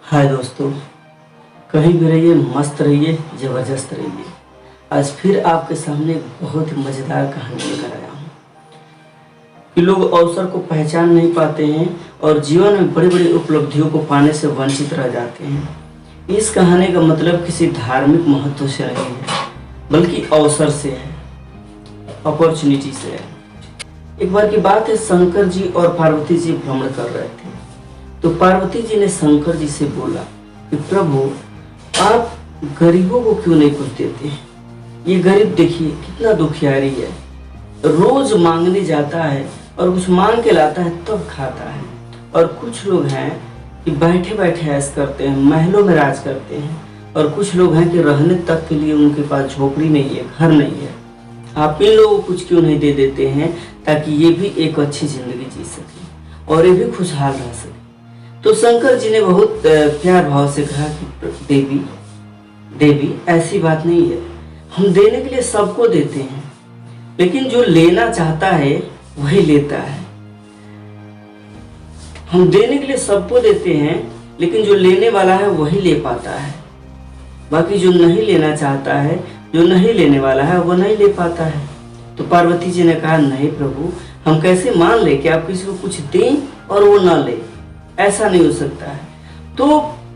हाय दोस्तों, कहीं भी रहिए, मस्त रहिए, ज़बरदस्त रहिए। आज फिर आपके सामने एक बहुत ही मज़ेदार कहानी लेकर आया हूँ कि लोग अवसर को पहचान नहीं पाते हैं और जीवन में बड़ी बड़ी उपलब्धियों को पाने से वंचित रह जाते हैं। इस कहानी का मतलब किसी धार्मिक महत्व से नहीं है, बल्कि अवसर से है, अपॉर्चुनिटी से है। एक बार की बात है, शंकर जी और पार्वती जी भ्रमण कर रहे थे। तो पार्वती जी ने शंकर जी से बोला कि प्रभु, आप गरीबों को क्यों नहीं कुछ देते हैं? ये गरीब देखिए कितना दुखियारी है, रोज मांगने जाता है और कुछ मांग के लाता है तब खाता है। और कुछ लोग हैं कि बैठे बैठे ऐश करते हैं, महलों में राज करते हैं, और कुछ लोग हैं कि रहने तक के लिए उनके पास झोपड़ी नहीं है, घर नहीं है। आप इन लोगों को कुछ क्यों नहीं दे देते हैं ताकि ये भी एक अच्छी जिंदगी जी सके और ये भी खुशहाल रह सके? तो शंकर जी ने बहुत प्यार भाव से कहा कि देवी ऐसी बात नहीं है, हम देने के लिए सबको देते हैं, लेकिन जो लेना चाहता है वही लेता है। हम देने के लिए सबको देते हैं, लेकिन जो लेने वाला है वही ले पाता है। बाकी जो नहीं लेना चाहता है, जो नहीं लेने वाला है, वो नहीं ले पाता है। तो पार्वती जी ने कहा, नहीं प्रभु, हम कैसे मान ले कि आप किसी को कुछ दें और वो ना ले? ऐसा नहीं हो सकता है। तो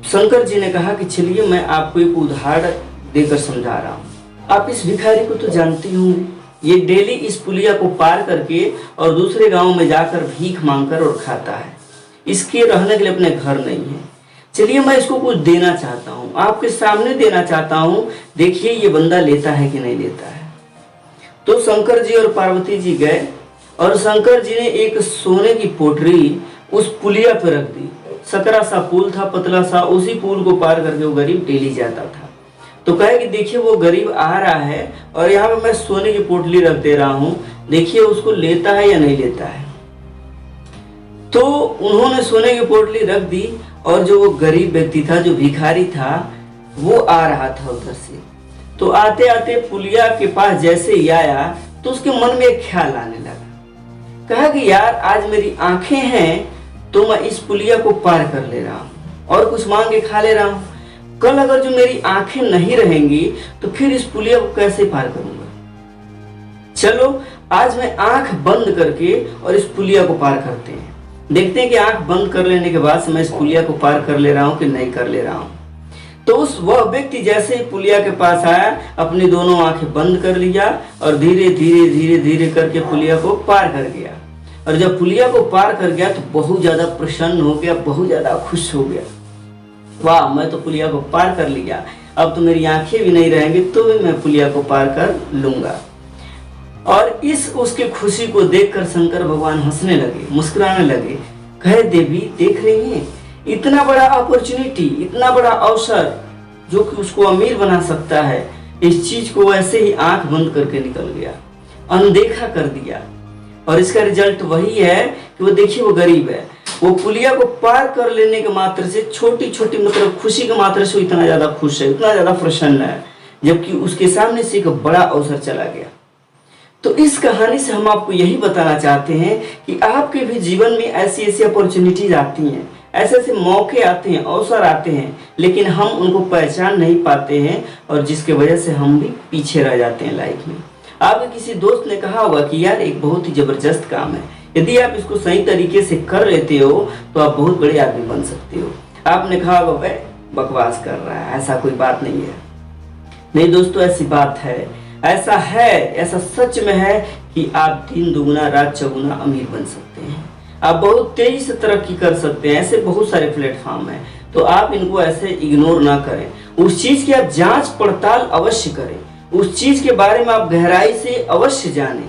शंकर जी ने कहा कि चलिए मैं आपको एक उदाहरण देकर समझा रहा हूँ। आप इस भिखारी को तो जानते होंगे, ये डेली इस पुलिया को पार करके और दूसरे गांव में जाकर भीख मांगकर और खाता है। इसके रहने के लिए अपने घर नहीं है। चलिए मैं इसको कुछ देना चाहता हूँ, आपके सामने देना चाहता हूँ, देखिए ये बंदा लेता है कि नहीं लेता है। तो शंकर जी और पार्वती जी गए और शंकर जी ने एक सोने की पोटरी उस पुलिया पर रख दी। सकरा सा पुल था, पतला सा, उसी पुल को पार करके वो गरीब डेली जाता था। तो कहे कि देखिए वो गरीब आ रहा है और यहाँ पे मैं सोने की पोटली रख दे रहा हूँ, देखिए उसको लेता है या नहीं लेता है। तो उन्होंने सोने की पोटली रख दी और जो वो गरीब व्यक्ति था, जो भिखारी था, वो आ रहा था उधर से। तो आते आते पुलिया के पास जैसे ही आया तो उसके मन में एक ख्याल आने लगा। कहा कि यार, आज मेरी आंखें हैं तो मैं इस पुलिया को पार कर ले रहा हूँ और कुछ मांग के खा ले रहा हूँ। कल अगर जो मेरी आंखें नहीं रहेंगी तो फिर इस पुलिया को कैसे पार करूंगा? चलो आज मैं आंख बंद करके और इस पुलिया को पार करते हैं, देखते हैं कि आंख बंद कर लेने के बाद मैं इस पुलिया को पार कर ले रहा हूँ कि नहीं कर ले रहा हूँ। तो वह व्यक्ति जैसे ही पुलिया के पास आया, अपनी दोनों आंखें बंद कर लिया और धीरे धीरे धीरे धीरे करके पुलिया को पार कर गया। और जब पुलिया को पार कर गया तो बहुत ज्यादा प्रसन्न हो गया, बहुत ज्यादा खुश हो गया। वाह, मैं तो पुलिया को पार कर लिया, अब तो मेरी आंखें भी नहीं रहेंगी तो भी मैं पुलिया को पार कर लूंगा। और इस उसकी खुशी को देखकर शंकर भगवान हंसने लगे, मुस्कुराने लगे। कहे, देवी देख रही हैं, इतना बड़ा अपॉर्चुनिटी, इतना बड़ा अवसर जो कि उसको अमीर बना सकता है, इस चीज को वैसे ही आंख बंद करके निकल गया, अनदेखा कर दिया। और इसका रिजल्ट वही है कि वो देखिए वो गरीब है, वो पुलिया को पार कर लेने के मात्र से, छोटी छोटी मतलब खुशी के मात्र से इतना ज्यादा खुश है, इतना ज्यादा प्रसन्न है, जबकि उसके सामने से एक बड़ा अवसर चला गया। तो इस कहानी से हम आपको यही बताना चाहते हैं कि आपके भी जीवन में ऐसी ऐसी अपॉर्चुनिटीज आती हैं, ऐसे ऐसे मौके आते हैं, अवसर आते हैं, लेकिन हम उनको पहचान नहीं पाते हैं और जिसके वजह से हम भी पीछे रह जाते हैं लाइफ में। आपके किसी दोस्त ने कहा होगा कि यार एक बहुत ही जबरदस्त काम है, यदि आप इसको सही तरीके से कर लेते हो तो आप बहुत बड़े आदमी बन सकते हो। आपने कहा होगा, भाई बकवास कर रहा है, ऐसा कोई बात नहीं है। नहीं दोस्तों, ऐसी बात है, ऐसा है, ऐसा सच में है कि आप दिन दुगुना रात चौगुना अमीर बन सकते हैं। आप बहुत तेजी से तरक्की कर सकते हैं। ऐसे बहुत सारे प्लेटफॉर्म हैं, तो आप इनको ऐसे इग्नोर ना करें। उस चीज की आप जांच पड़ताल अवश्य करें, उस चीज के बारे में आप गहराई से अवश्य जानें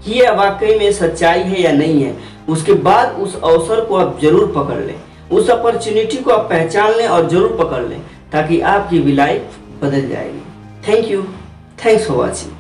कि यह वाकई में सच्चाई है या नहीं है। उसके बाद उस अवसर को आप जरूर पकड़ लें, उस अपॉर्चुनिटी को आप पहचान लें और जरूर पकड़ लें, ताकि आपकी भी लाइफ बदल जाएगी। Thank you, thanks for watching.